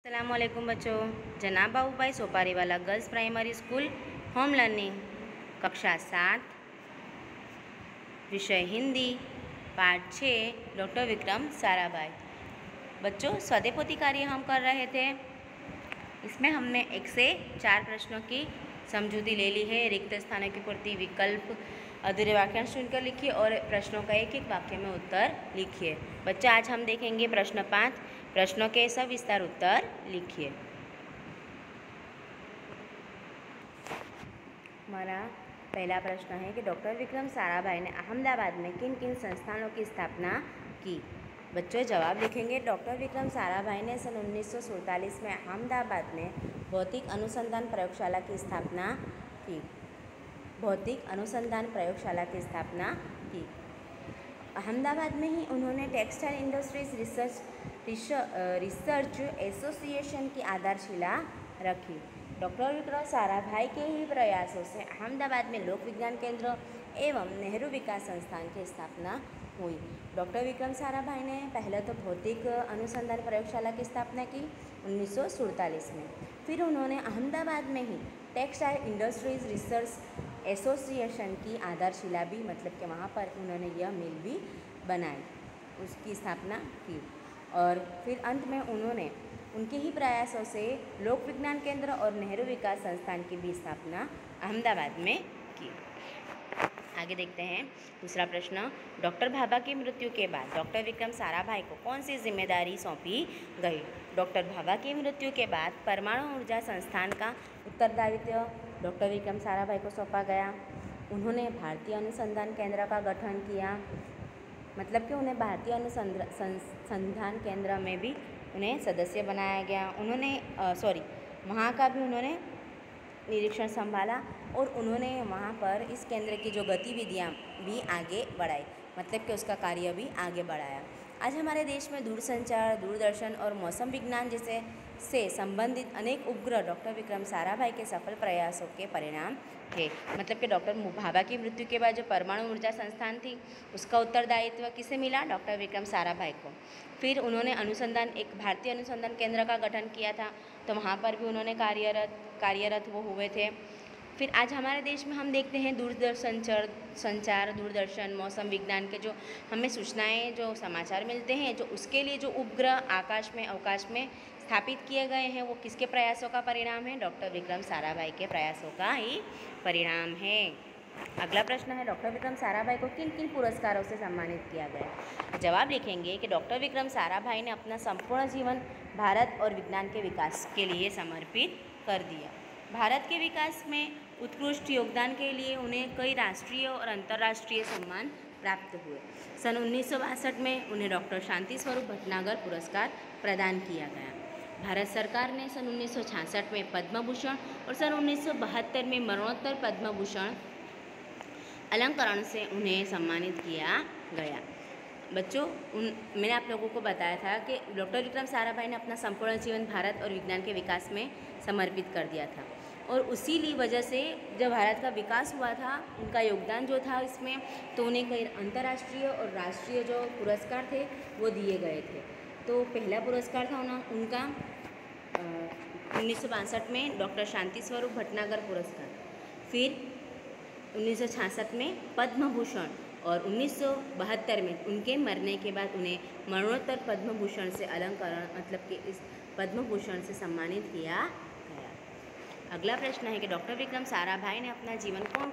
अस्सलामुअलैकुम बच्चों। जनाब Babubhai Sopariwala girls primary school home learning कक्षा 7 विषय हिंदी पाठ 6 डॉक्टर विक्रम साराभाई। बच्चों, स्वाध्याय पोथी कार्य हम कर रहे थे। इसमें हमने 1 से 4 प्रश्नों की समझूती ले ली है। रिक्त स्थानों की पूर्ति, विकल्प, अधूरे वाक्यांश चुनकर लिखिए और प्रश्नों का एक एक वाक्य में उत्तर लिखिए। बच्चा, आज हम देखेंगे प्रश्न 5। प्रश्नों के सविस्तार उत्तर लिखिए। हमारा पहला प्रश्न है कि डॉक्टर विक्रम साराभाई ने अहमदाबाद में किन किन संस्थानों की स्थापना की। बच्चों, जवाब लिखेंगे। डॉक्टर विक्रम साराभाई ने सन 1947 में अहमदाबाद में भौतिक अनुसंधान प्रयोगशाला की स्थापना की। भौतिक अनुसंधान प्रयोगशाला की स्थापना की। अहमदाबाद में ही उन्होंने टेक्सटाइल इंडस्ट्रीज रिसर्च एसोसिएशन की आधारशिला रखी। डॉक्टर विक्रम साराभाई के ही प्रयासों से अहमदाबाद में लोक विज्ञान केंद्र एवं नेहरू विकास संस्थान की स्थापना हुई। डॉक्टर विक्रम साराभाई ने पहले तो भौतिक अनुसंधान प्रयोगशाला की स्थापना की 1947 में। फिर उन्होंने अहमदाबाद में ही टेक्सटाइल इंडस्ट्रीज रिसर्च एसोसिएशन की आधारशिला भी, मतलब कि वहाँ पर उन्होंने यह मिल भी बनाई, उसकी स्थापना की। और फिर अंत में उन्होंने उनके ही प्रयासों से लोक विज्ञान केंद्र और नेहरू विकास संस्थान की भी स्थापना अहमदाबाद में की। आगे देखते हैं दूसरा प्रश्न। डॉक्टर भाभा की मृत्यु के बाद डॉक्टर विक्रम साराभाई को कौन सी जिम्मेदारी सौंपी गई। डॉक्टर भाभा की मृत्यु के बाद परमाणु ऊर्जा संस्थान का उत्तरदायित्व डॉक्टर विक्रम साराभाई को सौंपा गया। उन्होंने भारतीय अनुसंधान केंद्र का गठन किया, मतलब कि उन्हें भारतीय अनुसंधान केंद्र में भी उन्हें सदस्य बनाया गया। वहाँ का भी उन्होंने निरीक्षण संभाला और उन्होंने वहाँ पर इस केंद्र की जो गतिविधियाँ भी आगे बढ़ाई, मतलब कि उसका कार्य भी आगे बढ़ाया। आज हमारे देश में दूरसंचार, दूरदर्शन और मौसम विज्ञान जैसे से संबंधित अनेक उपग्रह डॉक्टर विक्रम साराभाई के सफल प्रयासों के परिणाम थे। मतलब कि डॉक्टर भाभा की मृत्यु के बाद जो परमाणु ऊर्जा संस्थान थी उसका उत्तरदायित्व किसे मिला? डॉक्टर विक्रम साराभाई को। फिर उन्होंने एक भारतीय अनुसंधान केंद्र का गठन किया था, तो वहाँ पर भी उन्होंने कार्यरत वो हुए थे। फिर आज हमारे देश में हम देखते हैं दूरदर्शन, मौसम विज्ञान के जो हमें सूचनाएं, जो समाचार मिलते हैं, जो उसके लिए जो उपग्रह अवकाश में स्थापित किए गए हैं, वो किसके प्रयासों का परिणाम है? डॉक्टर विक्रम साराभाई के प्रयासों का ही परिणाम है। अगला प्रश्न है, डॉक्टर विक्रम साराभाई को किन किन पुरस्कारों से सम्मानित किया गया। जवाब लिखेंगे कि डॉक्टर विक्रम साराभाई ने अपना संपूर्ण जीवन भारत और विज्ञान के विकास के लिए समर्पित कर दिया। भारत के विकास में उत्कृष्ट योगदान के लिए उन्हें कई राष्ट्रीय और अंतर्राष्ट्रीय सम्मान प्राप्त हुए। सन 1962 में उन्हें डॉक्टर शांति स्वरूप भटनागर पुरस्कार प्रदान किया गया। भारत सरकार ने सन 1966 में पद्म भूषण और सन 1972 में मरणोत्तर पद्म भूषण अलंकरण से उन्हें सम्मानित किया गया। बच्चों, मैंने आप लोगों को बताया था कि डॉक्टर विक्रम साराभाई ने अपना संपूर्ण जीवन भारत और विज्ञान के विकास में समर्पित कर दिया था, और उसी वजह से जब भारत का विकास हुआ था, उनका योगदान जो था इसमें, तो उन्हें कई अंतर्राष्ट्रीय और राष्ट्रीय जो पुरस्कार थे वो दिए गए थे। तो पहला पुरस्कार था उनका 1962 में डॉक्टर शांति स्वरूप भटनागर पुरस्कार, फिर 1966 में पद्म भूषण और 1972 में उनके मरने के बाद उन्हें मरणोत्तर पद्म भूषण से अलंकरण, मतलब कि इस पद्म भूषण से सम्मानित किया गया। अगला प्रश्न है कि डॉक्टर विक्रम साराभाई ने अपना जीवन में कौन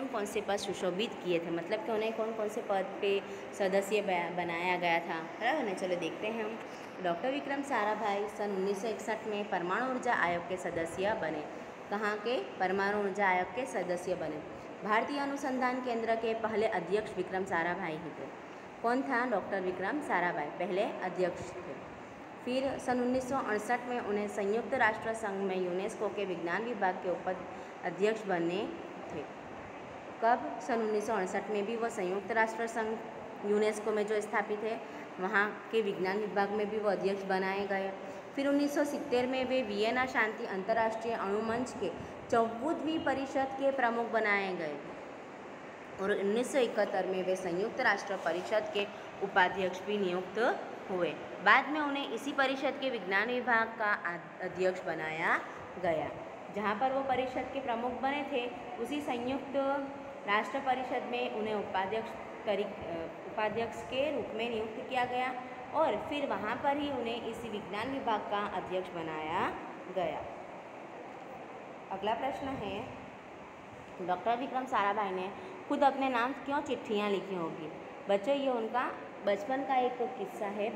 कौन से पद सुशोभित किए थे, मतलब कि उन्हें कौन कौन से पद पे सदस्य बनाया गया था। बराबर ना, चलो देखते हैं हम। डॉक्टर विक्रम साराभाई सन 1961 में परमाणु ऊर्जा आयोग के सदस्य बने। कहाँ के? परमाणु ऊर्जा आयोग के सदस्य बने। भारतीय अनुसंधान केंद्र के पहले अध्यक्ष विक्रम साराभाई ही थे। कौन था? डॉक्टर विक्रम साराभाई पहले अध्यक्ष थे। फिर सन 1968 में उन्हें संयुक्त राष्ट्र संघ में यूनेस्को के विज्ञान विभाग के उपाध्यक्ष बने थे। कब? सन 1968 में भी वो संयुक्त राष्ट्र संघ यूनेस्को में जो स्थापित है, वहाँ के विज्ञान विभाग में भी वो अध्यक्ष बनाए गए। फिर 1970 में वे वियना शांति अंतर्राष्ट्रीय अणुमंच के 14वीं परिषद के प्रमुख बनाए गए, और 1971 में वे संयुक्त राष्ट्र परिषद के उपाध्यक्ष भी नियुक्त हुए। बाद में उन्हें इसी परिषद के विज्ञान विभाग का अध्यक्ष बनाया गया। जहाँ पर वो परिषद के प्रमुख बने थे, उसी संयुक्त राष्ट्र परिषद में उन्हें उपाध्यक्ष के रूप में नियुक्त किया गया और फिर वहाँ पर ही उन्हें इसी विज्ञान विभाग का अध्यक्ष बनाया गया। अगला प्रश्न है, डॉक्टर विक्रम साराभाई ने खुद अपने नाम क्यों चिट्ठियाँ लिखी होगी? बच्चों, ये उनका बचपन का एक किस्सा है।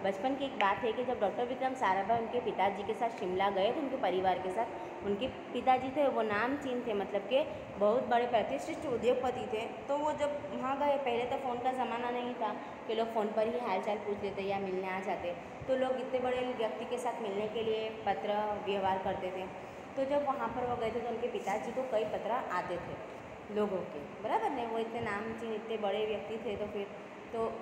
बचपन की एक बात है कि जब डॉक्टर विक्रम साराभाई उनके पिताजी के साथ शिमला गए थे, उनके परिवार के साथ। उनके पिताजी थे वो नामचीन थे, मतलब कि बहुत बड़े प्रतिष्ठित उद्योगपति थे। तो वो जब वहाँ गए, पहले तो फ़ोन का ज़माना नहीं था कि लोग फ़ोन पर ही हालचाल पूछ लेते या मिलने आ जाते। तो लोग इतने बड़े व्यक्ति के साथ मिलने के लिए पत्र व्यवहार करते थे। तो जब वहाँ पर वो गए थे तो उनके पिताजी को कई पत्र आते थे लोगों के, बराबर नहीं, वो इतने नामचीन इतने बड़े व्यक्ति थे। तो फिर तो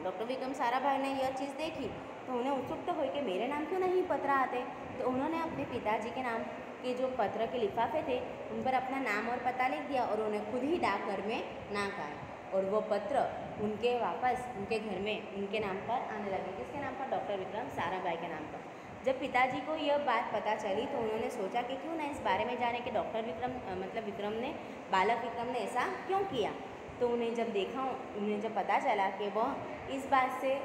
डॉक्टर विक्रम साराभाई ने यह चीज़ देखी तो उन्हें उत्सुकता हुई कि मेरे नाम क्यों नहीं पत्र आते। तो उन्होंने अपने पिताजी के नाम के जो पत्र के लिफाफे थे उन पर अपना नाम और पता लिख दिया और उन्हें खुद ही डाकघर में नाक आए और वो पत्र उनके वापस उनके घर में उनके नाम पर आने लगे। किसके नाम पर? डॉक्टर विक्रम साराभाई के नाम पर। जब पिताजी को यह बात पता चली तो उन्होंने सोचा कि क्यों ना इस बारे में जाने कि डॉक्टर विक्रम ने बालक विक्रम ने ऐसा क्यों किया। तो उन्हें जब पता चला कि वह इस बात से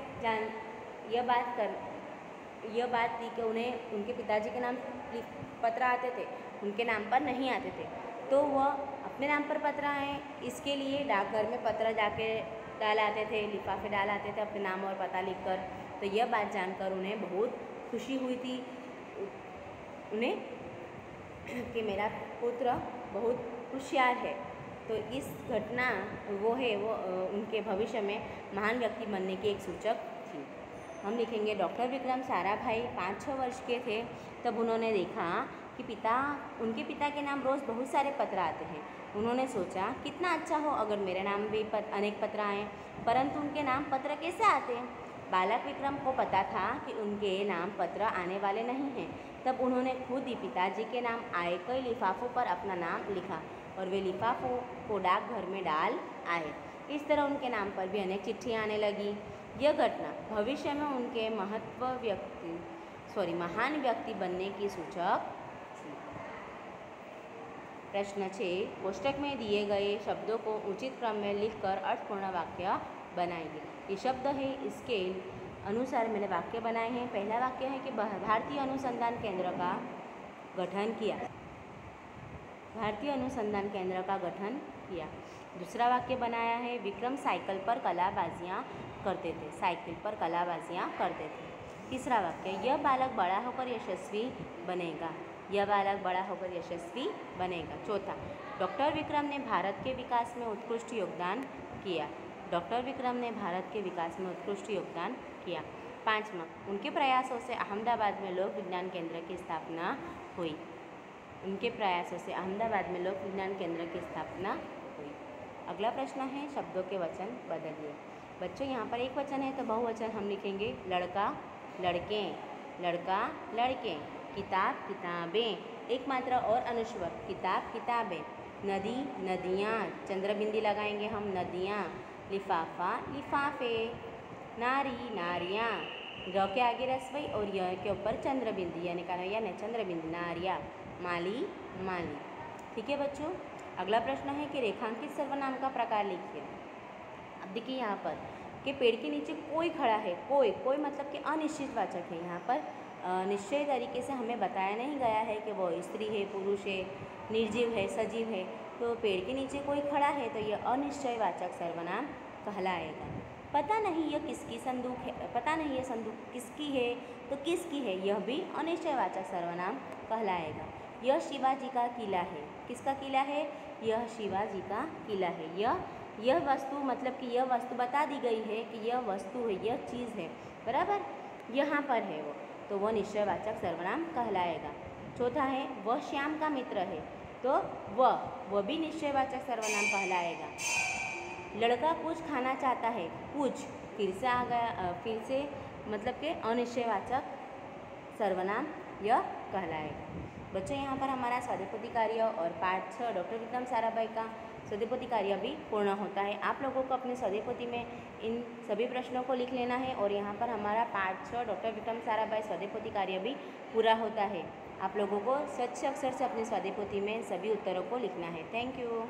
यह बात थी कि उन्हें उनके पिताजी के नाम पत्र आते थे, उनके नाम पर नहीं आते थे। तो वह अपने नाम पर पत्र आए, इसके लिए डाकघर में पत्र जाके डाल आते थे, लिफाफे डाल आते थे अपने नाम और पता लिखकर। तो यह बात जानकर उन्हें बहुत खुशी हुई थी उन्हें कि मेरा पुत्र बहुत होशियार है। तो इस घटना वो उनके भविष्य में महान व्यक्ति बनने की एक सूचक थी। हम लिखेंगे डॉक्टर विक्रम साराभाई 5-6 वर्ष के थे तब उन्होंने देखा कि उनके पिता के नाम रोज़ बहुत सारे पत्र आते हैं। उन्होंने सोचा कितना अच्छा हो अगर मेरे नाम भी अनेक पत्र आएँ, परंतु उनके नाम पत्र कैसे आते हैं? बालक विक्रम को पता था कि उनके नाम पत्र आने वाले नहीं हैं। तब उन्होंने खुद ही पिताजी के नाम आए कई लिफाफों पर अपना नाम लिखा और वे लिफाफों को डाकघर में डाल आए। इस तरह उनके नाम पर भी अनेक चिट्ठियाँ आने लगी। यह घटना भविष्य में उनके महान व्यक्ति बनने की सूचक थी। प्रश्न 6, कोष्टक में दिए गए शब्दों को उचित क्रम में लिखकर अर्थपूर्ण वाक्य बनाइए। ये शब्द है, इसके अनुसार मैंने वाक्य बनाए हैं। पहला वाक्य है कि भारतीय अनुसंधान केंद्र का गठन किया। भारतीय अनुसंधान केंद्र का गठन किया। दूसरा वाक्य बनाया है विक्रम साइकिल पर कलाबाजियाँ करते थे। साइकिल पर कलाबाजियाँ करते थे। तीसरा वाक्य यह बालक बड़ा होकर यशस्वी बनेगा। यह बालक बड़ा होकर यशस्वी बनेगा। चौथा, डॉक्टर विक्रम ने भारत के विकास में उत्कृष्ट योगदान किया। डॉक्टर विक्रम ने भारत के विकास में उत्कृष्ट योगदान किया। पाँचवां, उनके प्रयासों से अहमदाबाद में लोक विज्ञान केंद्र की स्थापना हुई। उनके प्रयासों से अहमदाबाद में लोक विज्ञान केंद्र की स्थापना हुई। अगला प्रश्न है शब्दों के वचन बदलिए। बच्चों, यहाँ पर एक वचन है तो बहुवचन हम लिखेंगे लड़का लड़के, लड़का लड़के, किताब किताबें, एक मात्रा और अनुस्वर, किताब किताबें, नदी नदियाँ, चंद्रबिंदी लगाएंगे हम, नदियाँ, लिफाफा लिफाफे, नारी नारियाँ, र के आगे रसवई और य के ऊपर चंद्रबिंदी यानी यानी चंद्रबिंदी, नारिया, माली माली। ठीक है बच्चों, अगला प्रश्न है कि रेखांकित सर्वनाम का प्रकार लिखिए। अब देखिए यहाँ पर कि पेड़ के नीचे कोई खड़ा है। कोई मतलब कि अनिश्चित वाचक है। यहाँ पर निश्चय तरीके से हमें बताया नहीं गया है कि वो स्त्री है, पुरुष है, निर्जीव है, सजीव है। तो पेड़ के नीचे कोई खड़ा है तो यह अनिश्चय वाचक सर्वनाम कहलाएगा। पता नहीं यह किसकी संदूक है, पता नहीं यह संदूक किसकी है तो किसकी है, यह भी अनिश्चयवाचक सर्वनाम कहलाएगा। यह शिवाजी का किला है। किसका किला है? यह शिवाजी का किला है। यह वस्तु मतलब कि यह वस्तु बता दी गई है कि यह वस्तु है, यह चीज़ है, बराबर, यहाँ पर है वो, तो वह निश्चयवाचक सर्वनाम कहलाएगा। चौथा है वह श्याम का मित्र है, तो वह भी निश्चयवाचक सर्वनाम कहलाएगा। लड़का कुछ खाना चाहता है, कुछ फिर से आ गया, फिर से मतलब कि अनिश्चयवाचक सर्वनाम यह कहलाएगा। बच्चों, यहाँ पर हमारा स्वाध्याय कार्य और पाठ 6 डॉक्टर विक्रम साराभाई का सदीपोती कार्य भी पूर्ण होता है। आप लोगों को अपने सदीपोती में इन सभी प्रश्नों को लिख लेना है और यहाँ पर हमारा पार्ट 6 डॉक्टर विक्रम साराभाई सदीपोती कार्य भी पूरा होता है। आप लोगों को स्वच्छ अक्षर से अपनी सदीपोती में सभी उत्तरों को लिखना है। Thank you.